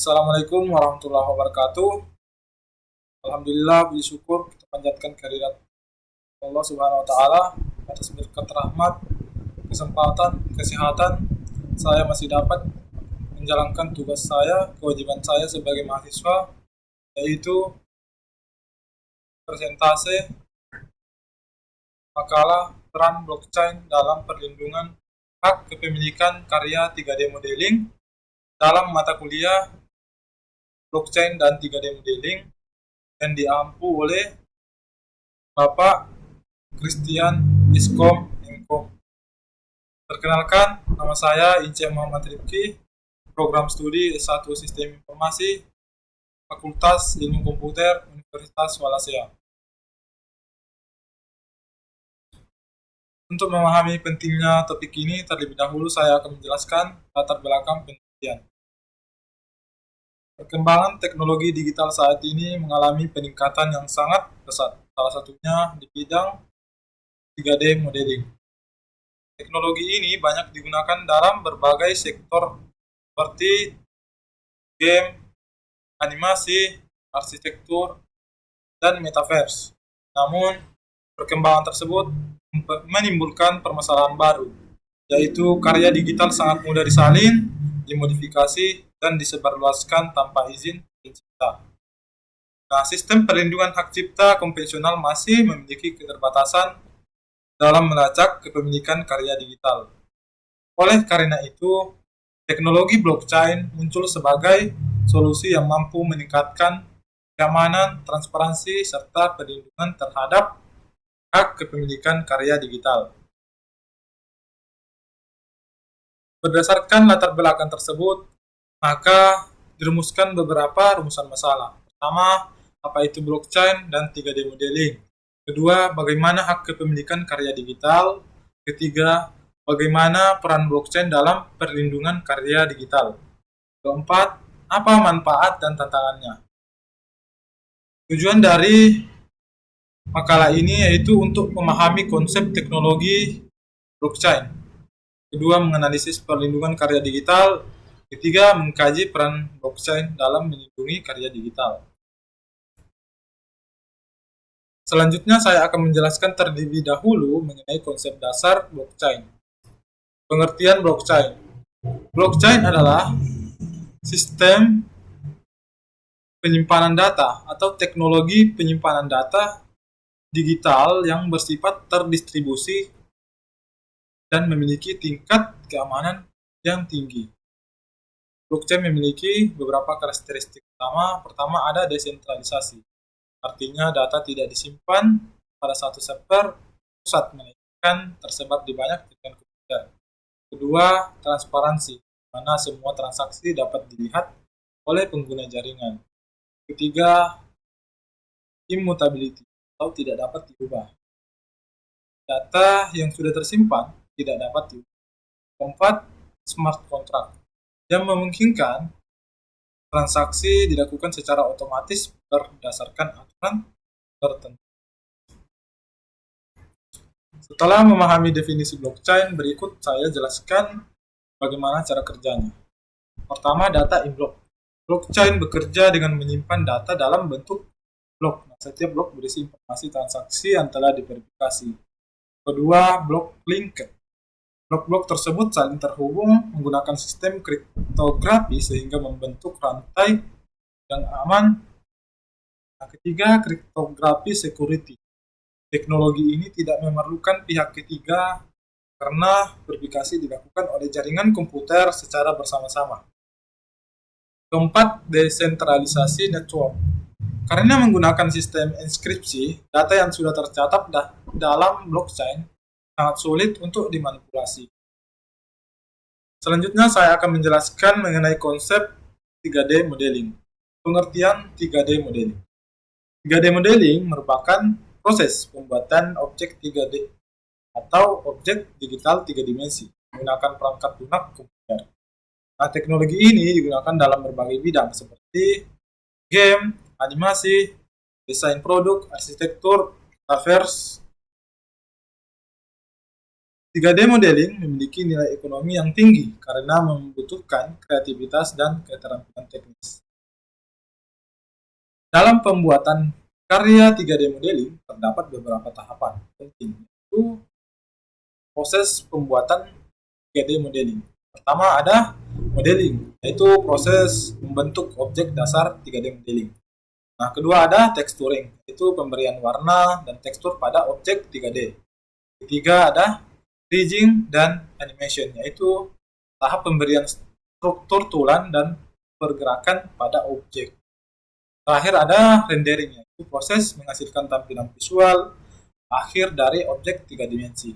Assalamualaikum warahmatullahi wabarakatuh. Alhamdulillah, puji syukur kita panjatkan kehadirat Allah Subhanahu wa taala atas berkat rahmat, kesempatan, kesehatan saya masih dapat menjalankan tugas saya, kewajiban saya sebagai mahasiswa, yaitu presentase makalah peran blockchain dalam perlindungan hak kepemilikan karya 3D modeling dalam mata kuliah blockchain dan 3D modeling yang diampu oleh Bapak Christian Iskom Engkom. Perkenalkan, nama saya Ince Muhammad Rifki, program studi S1 Sistem Informasi, Fakultas Ilmu Komputer, Universitas Wallacea. Untuk memahami pentingnya topik ini, terlebih dahulu saya akan menjelaskan latar belakang penelitian. Perkembangan teknologi digital saat ini mengalami peningkatan yang sangat pesat, salah satunya di bidang 3D modeling. Teknologi ini banyak digunakan dalam berbagai sektor seperti game, animasi, arsitektur, dan metaverse. Namun, perkembangan tersebut menimbulkan permasalahan baru, yaitu karya digital sangat mudah disalin, dimodifikasi, dan disebarluaskan tanpa izin pencipta. Nah, sistem perlindungan hak cipta konvensional masih memiliki keterbatasan dalam melacak kepemilikan karya digital. Oleh karena itu, teknologi blockchain muncul sebagai solusi yang mampu meningkatkan keamanan, transparansi, serta perlindungan terhadap hak kepemilikan karya digital. Berdasarkan latar belakang tersebut, maka dirumuskan beberapa rumusan masalah. Pertama, apa itu blockchain dan 3D modeling. Kedua, bagaimana hak kepemilikan karya digital. Ketiga, bagaimana peran blockchain dalam perlindungan karya digital. Keempat, apa manfaat dan tantangannya. Tujuan dari makalah ini yaitu untuk memahami konsep teknologi blockchain. Kedua, menganalisis perlindungan karya digital. Ketiga, mengkaji peran blockchain dalam melindungi karya digital. Selanjutnya, saya akan menjelaskan terlebih dahulu mengenai konsep dasar blockchain. Pengertian blockchain. Blockchain adalah sistem penyimpanan data atau teknologi penyimpanan data digital yang bersifat terdistribusi dan memiliki tingkat keamanan yang tinggi. Blockchain memiliki beberapa karakteristik utama. Pertama, ada desentralisasi. Artinya data tidak disimpan pada satu server pusat, melainkan tersebar di banyak jaringan komputer. Kedua, transparansi, di mana semua transaksi dapat dilihat oleh pengguna jaringan. Ketiga, immutability, atau tidak dapat diubah. Data yang sudah tersimpan tidak dapat diubah. Keempat, smart contract, yang memungkinkan transaksi dilakukan secara otomatis berdasarkan aturan tertentu. Setelah memahami definisi blockchain, berikut saya jelaskan bagaimana cara kerjanya. Pertama, data in block. Blockchain bekerja dengan menyimpan data dalam bentuk blok. Nah, setiap blok berisi informasi transaksi yang telah diverifikasi. Kedua, block linked. Blok-blok tersebut saling terhubung menggunakan sistem kriptografi sehingga membentuk rantai yang aman. Nah, ketiga, kriptografi security. Teknologi ini tidak memerlukan pihak ketiga karena verifikasi dilakukan oleh jaringan komputer secara bersama-sama. Keempat, desentralisasi network. Karena menggunakan sistem inskripsi, data yang sudah tercatat dalam blockchain sangat sulit untuk dimanipulasi. Selanjutnya saya akan menjelaskan mengenai konsep 3D modeling. Pengertian 3D modeling. 3D modeling merupakan proses pembuatan objek 3D atau objek digital 3 dimensi menggunakan perangkat lunak komputer. Nah, teknologi ini digunakan dalam berbagai bidang seperti game, animasi, desain produk, arsitektur, metaverse, 3D modeling memiliki nilai ekonomi yang tinggi karena membutuhkan kreativitas dan keterampilan teknis. Dalam pembuatan karya 3D modeling terdapat beberapa tahapan penting, yaitu proses pembuatan 3D modeling. Pertama ada modeling, yaitu proses membentuk objek dasar 3D modeling. Nah, kedua ada texturing, yaitu pemberian warna dan tekstur pada objek 3D. Ketiga ada rigging dan animation, yaitu tahap pemberian struktur tulang dan pergerakan pada objek. Terakhir ada rendering, yaitu proses menghasilkan tampilan visual akhir dari objek 3 dimensi.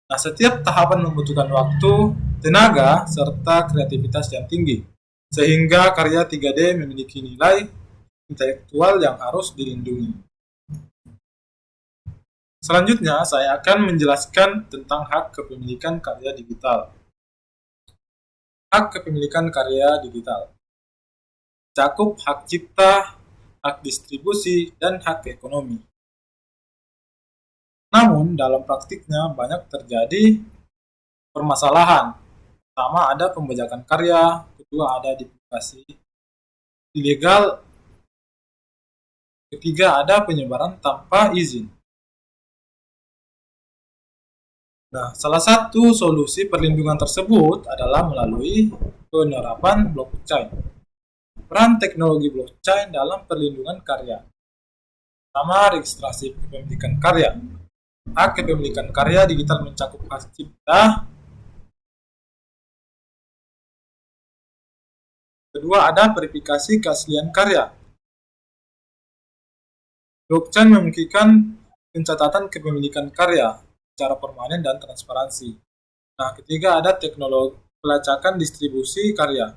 Nah, setiap tahapan membutuhkan waktu, tenaga, serta kreativitas yang tinggi, sehingga karya 3D memiliki nilai intelektual yang harus dilindungi. Selanjutnya, saya akan menjelaskan tentang hak kepemilikan karya digital. Hak kepemilikan karya digital cakup hak cipta, hak distribusi, dan hak ekonomi. Namun, dalam praktiknya banyak terjadi permasalahan. Pertama, ada pembajakan karya, kedua ada duplikasi ilegal, ketiga ada penyebaran tanpa izin. Nah, salah satu solusi perlindungan tersebut adalah melalui penerapan blockchain. Peran teknologi blockchain dalam perlindungan karya. Pertama, registrasi kepemilikan karya. Hak kepemilikan karya digital mencakup hak cipta. Kedua, ada verifikasi keaslian karya. Blockchain memungkinkan pencatatan kepemilikan karya secara permanen dan transparansi. Nah, ketiga ada teknologi pelacakan distribusi karya.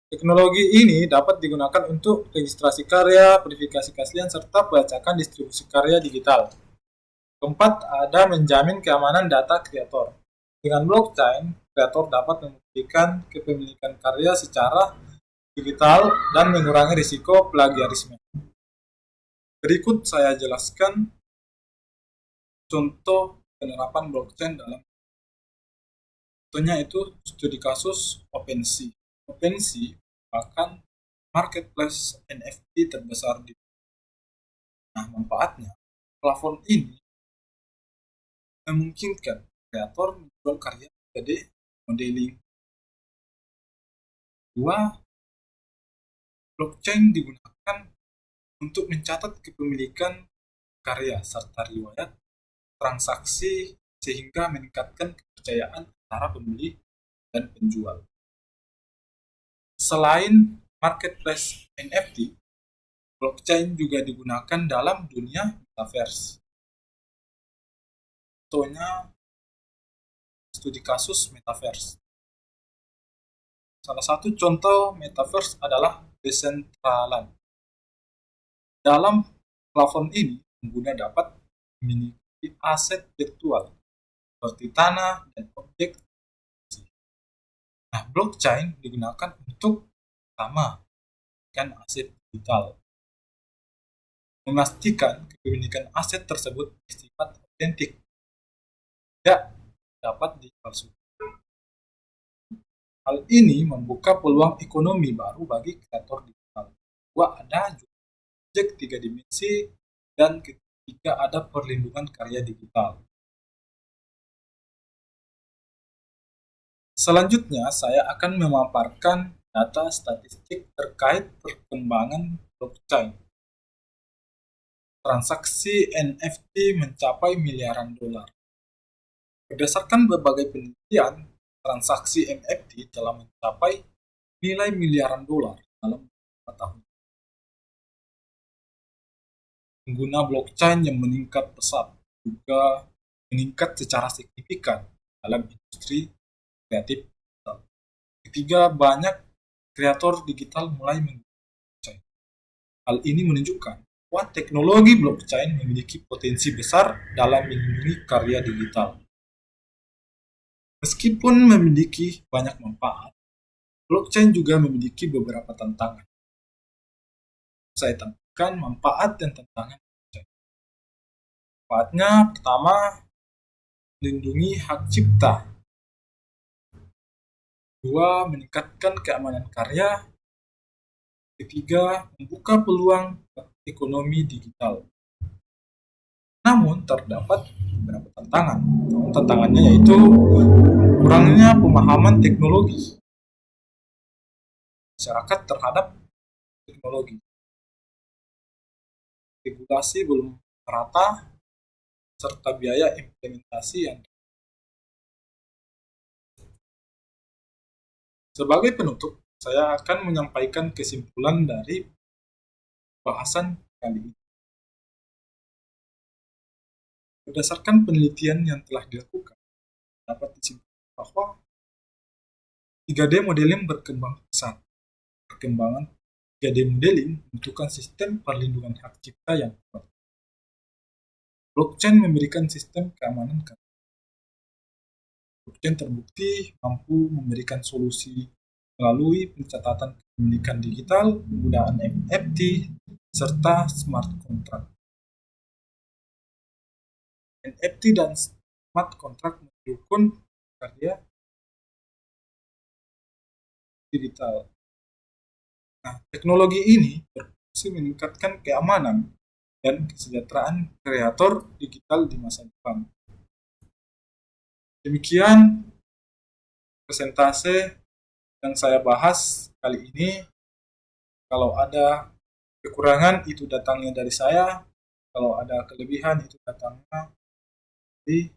Teknologi ini dapat digunakan untuk registrasi karya, verifikasi keaslian, serta pelacakan distribusi karya digital. Keempat, ada menjamin keamanan data kreator. Dengan blockchain, kreator dapat membuktikan kepemilikan karya secara digital dan mengurangi risiko plagiarisme. Berikut saya jelaskan contoh penerapan blockchain dalam contohnya itu studi kasus OpenSea. OpenSea merupakan marketplace NFT terbesar di dunia. Nah, manfaatnya platform ini memungkinkan kreator menjual karya 3D modeling. Dua, blockchain digunakan untuk mencatat kepemilikan karya serta riwayat transaksi sehingga meningkatkan kepercayaan antara pembeli dan penjual. Selain marketplace NFT, blockchain juga digunakan dalam dunia metaverse. Contohnya studi kasus metaverse. Salah satu contoh metaverse adalah Decentraland. Dalam platform ini, pengguna dapat memiliki aset virtual seperti tanah dan objek. Nah, blockchain digunakan untuk pertama kan aset digital, memastikan kepemilikan aset tersebut bersifat otentik, tidak dapat dipalsukan. Hal ini membuka peluang ekonomi baru bagi kreator digital. Kedua, ada objek 3 dimensi, dan ketiga ada perlindungan karya digital. Selanjutnya, saya akan memaparkan data statistik terkait perkembangan blockchain. Transaksi NFT mencapai miliaran dolar. Berdasarkan berbagai penelitian, transaksi NFT telah mencapai nilai miliaran dolar dalam beberapa tahun. Pengguna blockchain yang meningkat pesat juga meningkat secara signifikan dalam industri kreatif digital. Ketiga, banyak kreator digital mulai menggunakan blockchain. Hal ini menunjukkan bahwa teknologi blockchain memiliki potensi besar dalam melindungi karya digital. Meskipun memiliki banyak manfaat, blockchain juga memiliki beberapa tantangan. Saya tambahkan manfaat dan tantangan blockchain. Manfaatnya pertama, melindungi hak cipta. Dua, meningkatkan keamanan karya. Ketiga, membuka peluang ekonomi digital. Namun, terdapat beberapa tantangan. Tantangannya yaitu kurangnya pemahaman teknologi masyarakat terhadap teknologi. Regulasi belum merata, serta biaya implementasi yang. Sebagai penutup, saya akan menyampaikan kesimpulan dari bahasan kali ini. Berdasarkan penelitian yang telah dilakukan, dapat disimpulkan bahwa 3D modeling berkembang pesat. Perkembangan 3D modeling membutuhkan sistem perlindungan hak cipta yang kuat. Blockchain memberikan sistem keamanan karya. Blockchain terbukti mampu memberikan solusi melalui pencatatan kepemilikan digital, penggunaan NFT, serta smart contract. NFT dan smart contract mendukung karya digital. Nah, teknologi ini berfungsi meningkatkan keamanan dan kesejahteraan kreator digital di masa depan. Demikian presentase yang saya bahas kali ini. Kalau ada kekurangan itu datangnya dari saya, kalau ada kelebihan itu datangnya dari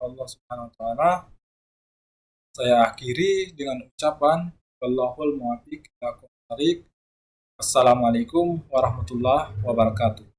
Allah Subhanahu wa taala. Saya akhiri dengan ucapan wallahul muwaffiq ila aqwamit thoriq. Assalamualaikum warahmatullahi wabarakatuh.